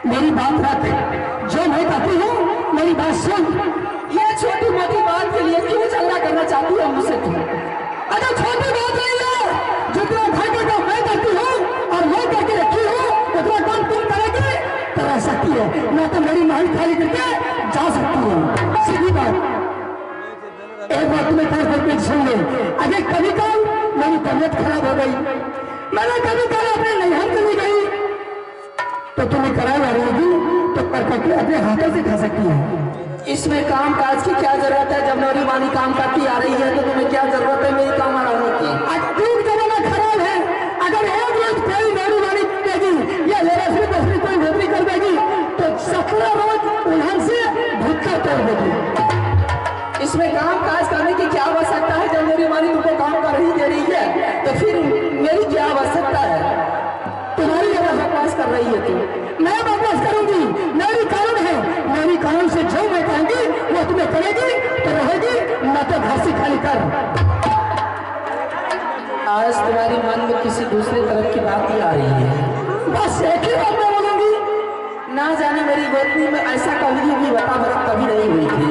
मेरी बात रख, जो मैं कहती हूँ मेरी बात सुन। ये छोटी मोटी बात के लिए क्यों झगड़ा करना चाहती है मुझसे तू? अरे छोटी बात नहीं है, जितना घर का काम मैं करती हूँ और मैं करके रखी हूँ उतना काम तुम करेगी तो रह सकती है, मैं तो मेरी महल खाली करके जा सकती हूँ। सीधी बात। एक बात तुम्हें खास करके सुन ले, अगर कभी कल मेरी तबीयत खराब हो गई, मैंने कभी कल अपने नैहर चली गई तो तुम्हें कराया रहेगी तो कर करके अपने हाथों से खा सकती है। इसमें काम काज की क्या जरूरत है? जब मेरी वाणी काम करती आ रही है तो तुम्हें क्या जरूरत है मेरी काम आने की? अतीत जमाना खराब है, अगर एक रोज कोई मेरी वाणी देगी या लेरसरी बसरी कोई नौकरी कर देगी तो 17 रोज उन्हन से भूखा तोड़ देगी। इसमें काम काज करने की क्या आवश्यकता है? जब मेरी वाणी तुमको काम कर रही दे रही है तो फिर मेरी क्या आवश्यकता है? तुम्हारी जगह बकवास कर रही है तू। मैं बकवास करूंगी, मेरी कानून है, मेरी कानून से जो मैं कहूंगी वो तुम्हें करेगी तो रहेगी, न तो घर से खाली कर। आज तुम्हारी मन में किसी दूसरी तरफ की बात ही आ रही है, बस एक ही बात मैं बोलूंगी। ना जाने मेरी गोतनी में ऐसा कभी भी बता कभी नहीं हुई थी,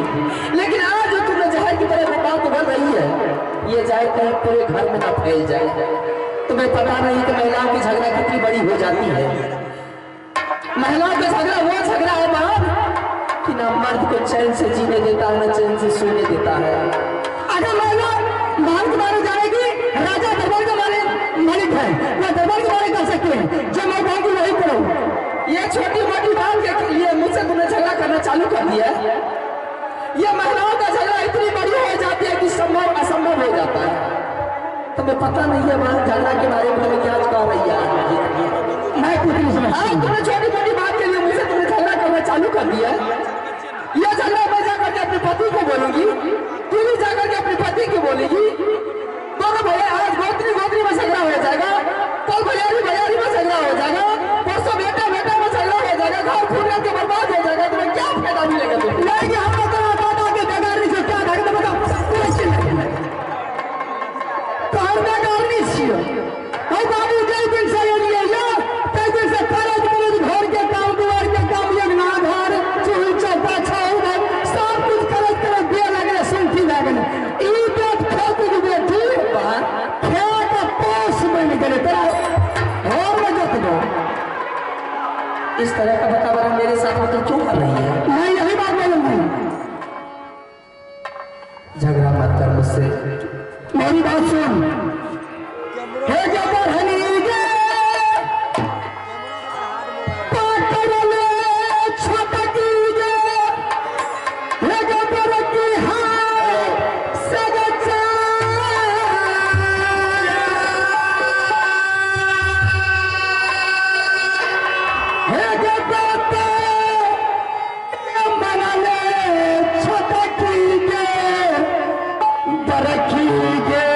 लेकिन आज जो तुम्हें जहर की तरह बात उभर रही है ये जाए कहीं पूरे घर में न फैल जाए। तुम्हें पता नहीं कि महिलाओं की झगड़ा कितनी बड़ी हो जाती है। महिलाओं का झगड़ा वो झगड़ा है बाप कि ना मर्द को चैन से जीने देता है ना चैन से सोने देता है। अगर महिला माल के बारे जाएगी, राजा दरबार के बारे मालिक है, वह दरबार के बारे कर सकते हैं, जो मैं कहूँगी वही करो। ये छोटी मोटी बात के लिए मुझसे तुमने झगड़ा करना चालू कर दिया। ये महिलाओं का झगड़ा इतनी बड़ी हो जाती है कि संभव असंभव हो जाता है। तुम्हें पता नहीं है वहां झगड़ा के बारे में क्या कह रही है। मैं कुछ नहीं समझता। तुमने छोटी मोटी बात के लिए मुझसे तुमने झगड़ा करना चालू कर दिया। यह झगड़ा मैं जाकर के अपने पति को बोलूंगी, तू भी जाकर के अपने पति को बोलेगी, दोनों भैया आज गोत्री में झगड़ा हो जाएगा, कल भैयारी में झगड़ा हो जाएगा, परसों बेटा में झगड़ा हो जाएगा, घर फूटने के बर्बाद हो जाएगा। तुम्हें क्या फायदा मिलेगा? नहीं हम इस तरह का वातावरण मेरे साथ मतलब क्यों कर रही है? मैं यही बात बोलूंगी, झगड़ा मत कर मुझसे, मेरी बात सुन। हे जबर हनी गे पाटरले छटकी गे, हे जबर की हाय सगचा, हे जबर मनले छटकी गे बरखी गे।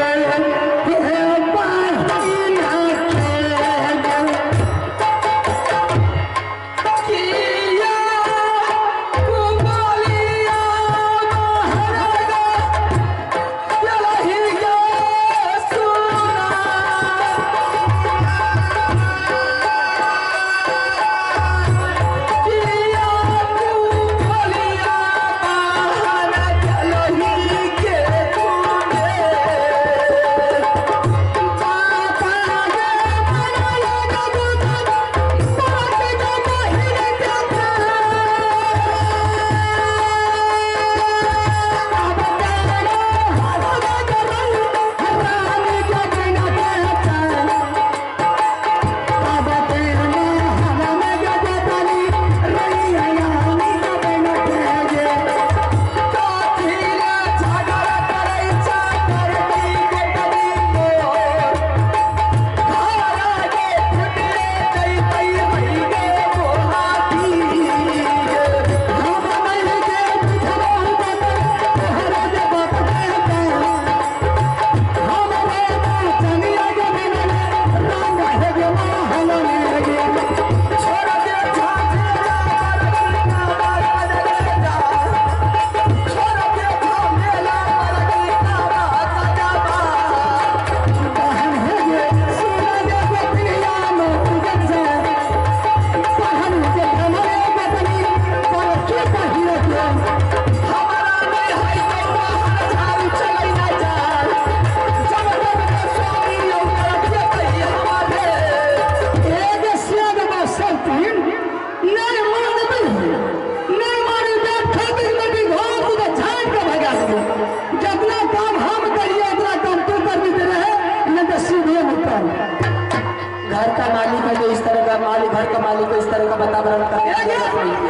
वातावरण का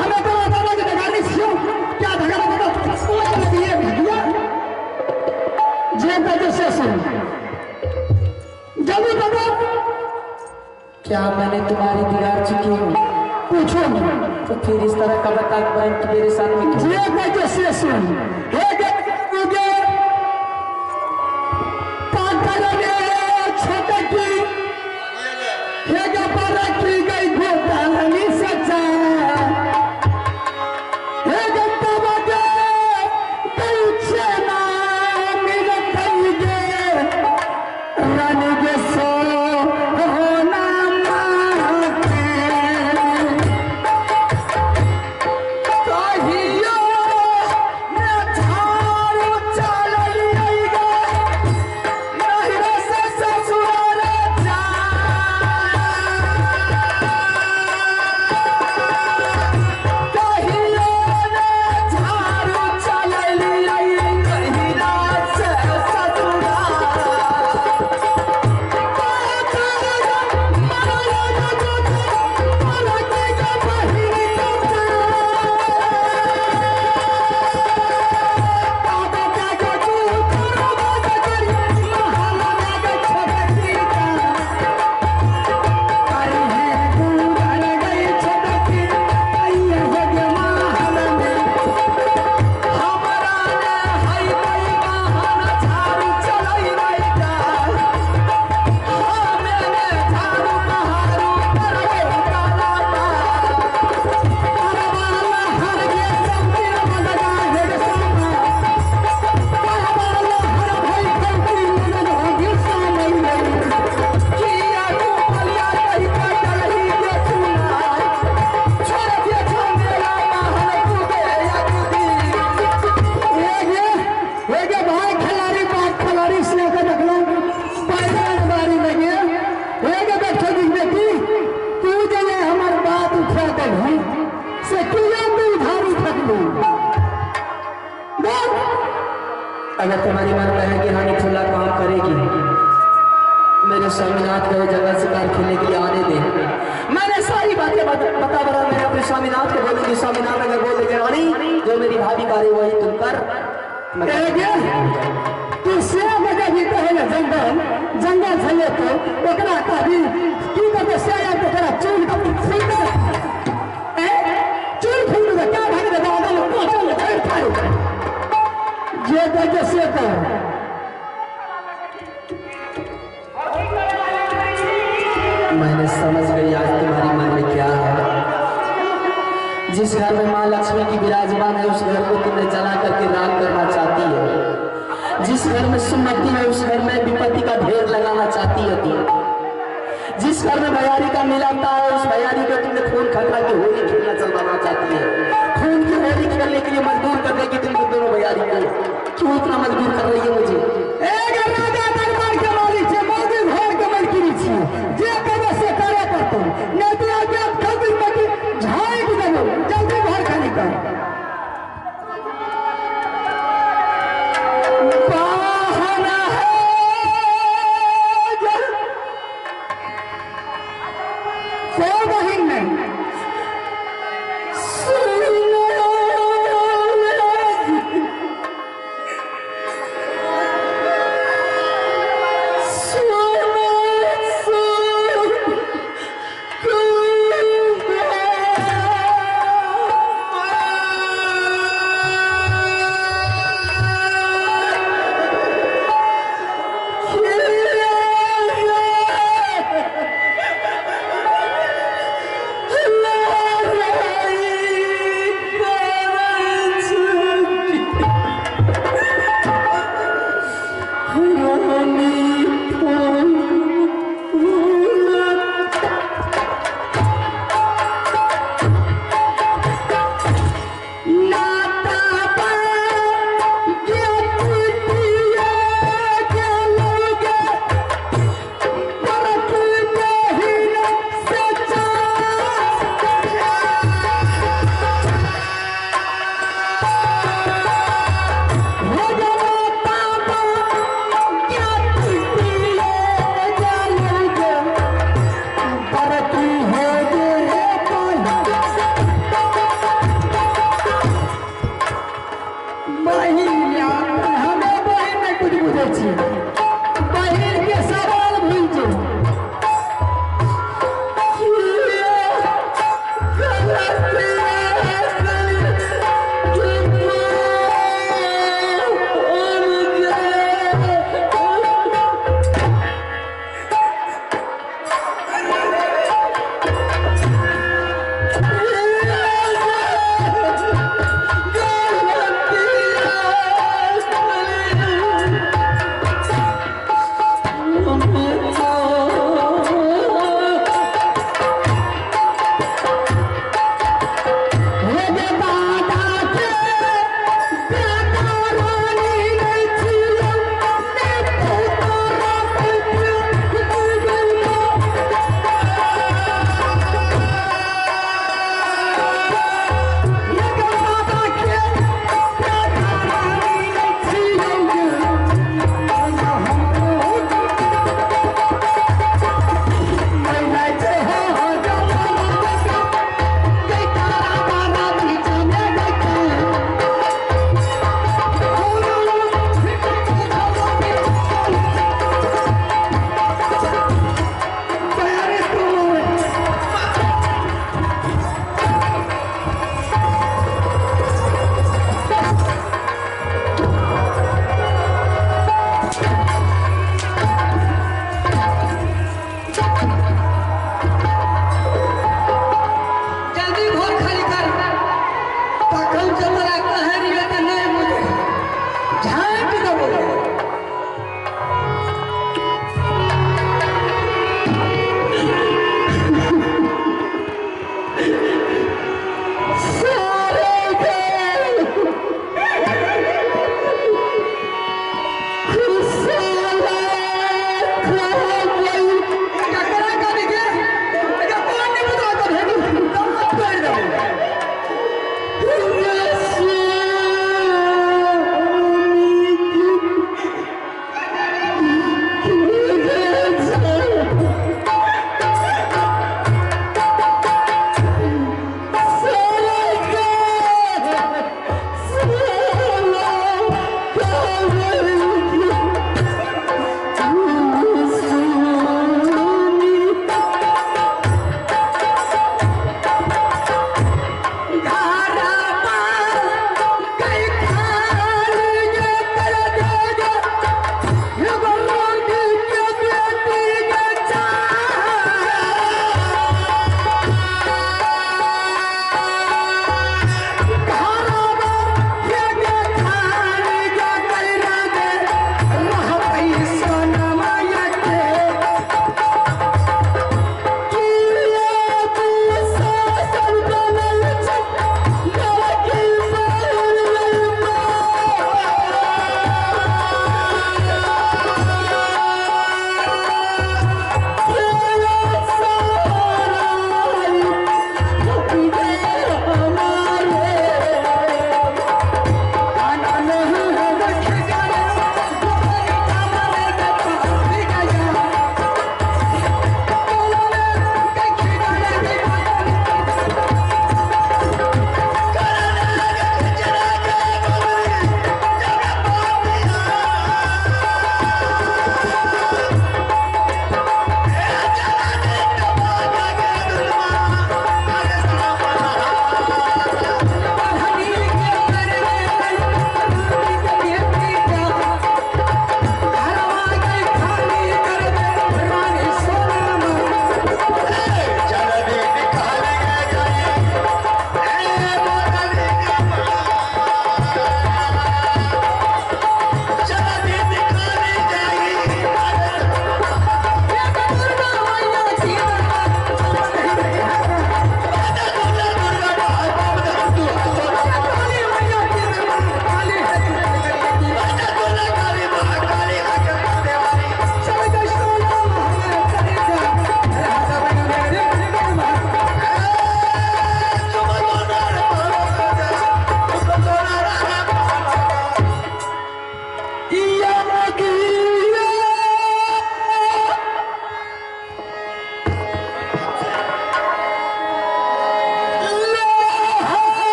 हमें तो बताना कि डगानी क्यों क्या धगा बता सोच लगी है भैया जे बजे से सुन जल्दी बता क्या मैंने तुम्हारी बिगाड़ चुकी हूँ? पूछो तो फिर इस तरह का वातावरण मेरे साथ में क्यों? जे बजे से सुन हे मुझे पागल ने छोटे की हे पर की गई घोटालनी सच्चा हे बाबा के पीछे ना मेरे कई गे रानी के सो होना मांगे कहियो मैं झाड़ू चल लिएगा नहीं से ससुराल जा कहियो मैं झाड़ू चल लिएगा नहीं से ससुराल अगर तुम्हारी मन में है कि रानी खुला काम करेगी, मेरे स्वामीनाथ को जगह शिकार खेलने के लिए आने दे। मैंने सारी बातें बता बता मैंने अपने स्वामीनाथ को बोलूंगी। स्वामीनाथ अगर बोल देंगे रानी जो मेरी भाभी कार्य वही तुम कर तू से बजे भी कहे जंगल जंगल चले तो ओकरा कभी की कहते से या तो तेरा चूल का फूल दे चूल फूल दे क्या भाग दे दादा लोग को चल फिर खाओ ये बजे से तो मैंने समझ गई आज तुम्हारी मन में क्या है। जिस घर में माँ लक्ष्मी की विराजमान है उस घर को तुमने जला करके राम करना चाहती है। जिस घर में सुमति है उस घर में विपत्ति का ढेर लगाना चाहती है तुम। जिस घर में भैयारी का मिलाता है उस भैयारी को तुमने खून खटरा के होली खेलना चलवाना चाहती है। खून की होली खेलने के लिए मजबूर कर देगी तुम दोनों भैयारी को। क्यों इतना मजबूर कर रही है मुझे? राजा दरबार के मालिक से मोदी घर के मलकिनी छी जे कबे से करे करतो नहीं तो आज आप खबर में कि झाई की देबो जल्दी घर खाली कर बहाना है को बहिन में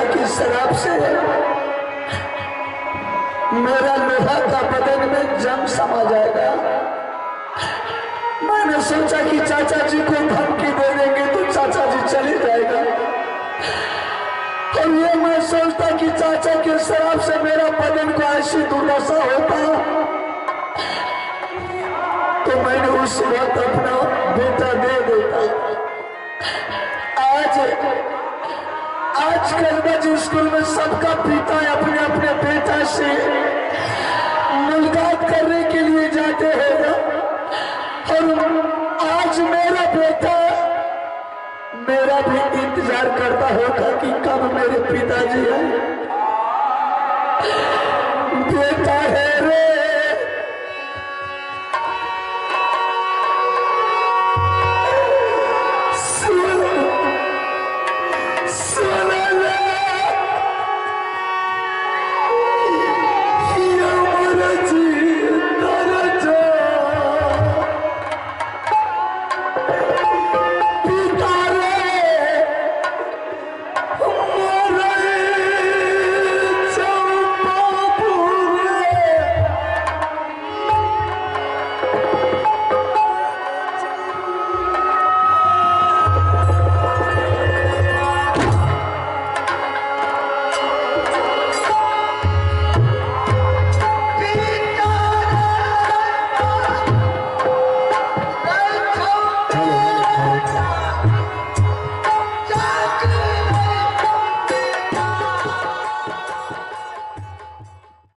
चाचा की शराब से मेरा लोहा का बदन में जंग समा जाएगा। मैंने सोचा कि चाचा जी को धमकी दे देंगे तो चाचा जी चले जाएगा, और ये मैं सोचता कि चाचा के शराब से मेरा बदन को ऐसी दुर्दशा होता तो मैंने उस वक्त अपना बेटा दे देता। आज कलबज स्कूल में सबका पिता अपने अपने बेटा से मुलाकात करने के लिए जाते हैं ना, और आज मेरा बेटा मेरा भी इंतजार करता होगा कि कब मेरे पिताजी आए।